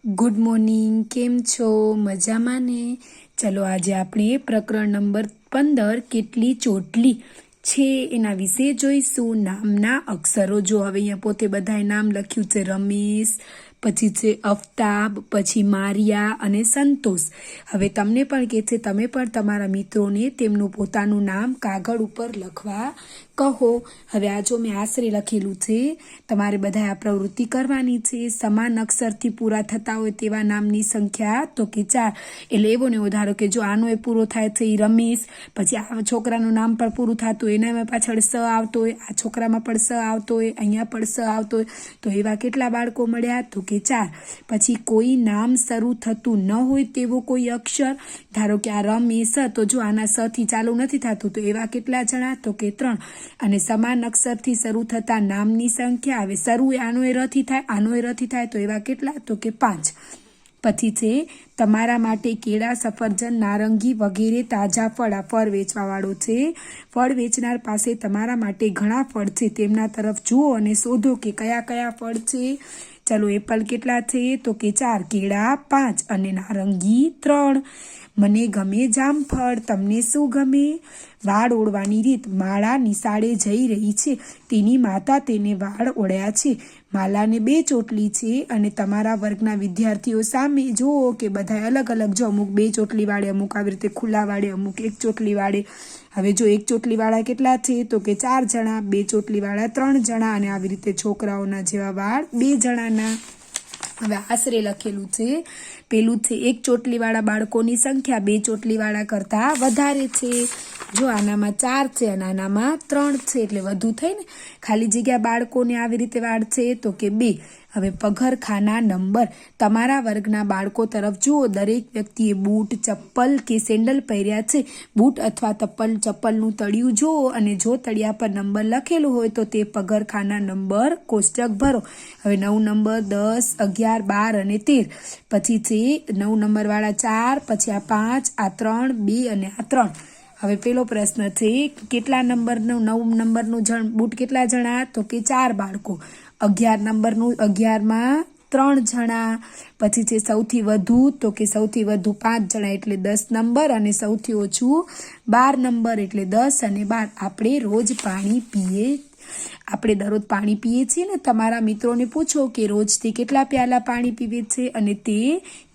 Good morning, કેમ છો? મજામાં ને? ચલો આજે આપણે પ્રકરણ નંબર 15 કેટલી ચોટલી છે એના વિશે જોઈશું. નામના અક્ષરો જો હવે અહીંયા પોતે બધાએ નામ લખ્યું છે. રમેશ, પછી છે અફતાબ, પછી મારિયા અને સંતોષ. હવે તમને પણ કહે છે તમે પણ તમારા મિત્રોને તેમનું પોતાનું નામ કાગળ ઉપર લખવા કહો. હવે આ જો મેં આશરે લખેલું છે, તમારે બધાએ આ પ્રવૃત્તિ કરવાની છે. સમાન અક્ષરથી પૂરા થતા હોય તેવા નામની સંખ્યા તો કે 4. એટલે એવો ને ધારો કે જો આનો એ પૂરો થાય છે એ રમેશ, પછી આ છોકરાનું નામ પણ પૂરું થતું હોય એનામાં પાછળ સ આવતો હોય, આ છોકરામાં પણ સ આવતો હોય, અહીંયા પણ સ આવતો હોય, તો એવા કેટલા બાળકો મળ્યા તો કે 4. પછી કોઈ નામ શરૂ થતું ન હોય તેવો કોઈ અક્ષર, ધારો કે આ રમેશ, તો જો આના સ થી ચાલુ નથી થતું તો એવા કેટલા જણા તો કે 3. અને સમાન અક્ષરથી શરૂ થતા નામની સંખ્યા, હવે શરૂ આનો એ રથી થાય, આનો એ રથી થાય તો એવા કેટલા તો કે 5. પછી છે તમારા માટે કેળા, સફરજન, નારંગી વગેરે તાજા ફળ. આ ફળ વેચવાવાળો છે. ફળ વેચનાર પાસે તમારા માટે ઘણા ફળ છે, તેમના તરફ જુઓ અને શોધો કે કયા કયા ફળ છે. ચલો એપલ કેટલા છે તો કે 4, કેળા 5 અને નારંગી 3. મને ગમે જામફળ, તમને શું ગમે? વાળ ઓળવાની રીત. માળા નિશાળે જઈ રહી છે, તેની માતા તેને વાળ ઓળ્યા છે. માલાને 2 ચોટલી છે અને તમારા વર્ગના વિદ્યાર્થીઓ સામે જુઓ કે બધા અલગ અલગ, જો અમુક 2 ચોટલી વાળે, અમુક આવી રીતે ખુલ્લા વાળે, અમુક 1 ચોટલી વાળે. હવે જો 1 ચોટલી વાળા કેટલા છે તો કે 4 જણા, 2 ચોટલી વાળા 3 જણા અને આવી રીતે છોકરાઓના જેવા વાળ 2 જણાના. હવે આશરે લખેલું છે. પેલું છે 1 ચોટલી વાળા બાળકોની સંખ્યા 2 ચોટલી વાળા કરતા વધારે છે. જો આનામાં 4 છે અને આનામાં 3 છે એટલે વધુ થઈ ને. ખાલી જગ્યા બાળકોને આવી રીતે વાળ છે તો કે 2. હવે પગરખાના નંબર. તમારા વર્ગના બાળકો તરફ જુઓ. દરેક વ્યક્તિએ બૂટ, ચપ્પલ કે સેન્ડલ પહેર્યા છે. બૂટ અથવા ચપ્પલનું તળિયું જુઓ અને જો તળિયા પર નંબર લખેલું હોય તો તે પગરખાના નંબર કોષ્ટક ભરો. હવે 9 નંબર, 10, 11, 12 અને 13. પછી છે 9 નંબર વાળા 4, પછી આ 5, આ 3, 2 અને આ 3. હવે પેલો પ્રશ્ન છે કેટલા નંબરનું 9 નંબરનું બૂટ કેટલા જણા તો કે 4 બાળકો. 11 નંબરનું 11માં 3 જણા. પછી છે સૌથી વધુ તો કે સૌથી વધુ 5 જણા એટલે 10 નંબર અને સૌથી ઓછું 12 નંબર એટલે 10 અને 12. આપણે રોજ પાણી પીએ, આપણે દરરોજ પાણી પીએ છીએ ને. તમારા મિત્રોને પૂછો કે રોજથી કેટલા પ્યાલા પાણી પીવે છે અને તે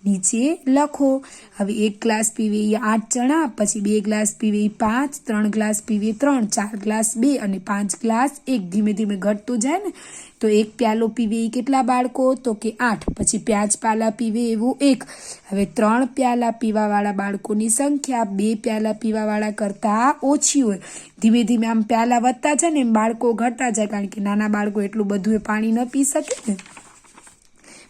નીચે લખો. હવે 1 ગ્લાસ પીવે એ 8 જણા, પછી 2 ગ્લાસ પીવે એ 5, 3 ગ્લાસ પીવે 3, 4 ગ્લાસ 2 અને 5 ગ્લાસ 1. ધીમે ધીમે ઘટતું જાય ને. તો 1 પ્યાલો પીવે એ કેટલા બાળકો તો કે 8. પછી 5 પ્યાલા પીવે એવું 1. હવે 3 પ્યાલા પીવાવાળા બાળકોની સંખ્યા 2 પ્યાલા પીવાવાળા કરતાં ઓછી હોય. ધીમે ધીમે આમ પ્યાલા વધતા જાય ને એમ બાળકો ઘટતા જાય, કારણ કે નાના બાળકો એટલું બધું એ પાણી ન પી શકે ને.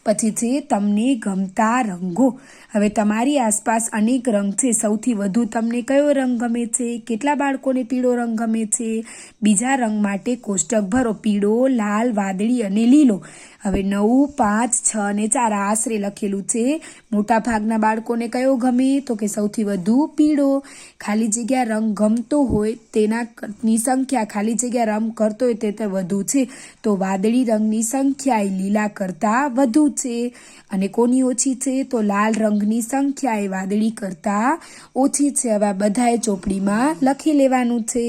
પછી છે તમને ગમતા રંગો. હવે તમારી આસપાસ અનેક રંગ છે. સૌથી વધુ તમને કયો રંગ ગમે છે? કેટલા બાળકોને પીળો રંગ ગમે છે? બીજા રંગ માટે કોષ્ટક ભરો. પીળો, લાલ, વાદળી અને લીલો. હવે 9, 5, 6 અને 4 આશરે લખેલું છે. મોટા ભાગના બાળકોને કયો ગમે તો કે સૌથી વધુ પીળો. ખાલી જગ્યા રંગ ગમતો હોય તેનાની સંખ્યા ખાલી જગ્યા રંગ કરતો હોય તે વધુ છે, તો વાદળી રંગની સંખ્યા એ લીલા કરતાં વધુ છે. અને કોની ઓછી છે તો લાલ રંગની સંખ્યા એ વાદળી કરતાં ઓછી છે. હવે બધાએ ચોપડીમાં લખી લેવાનું છે.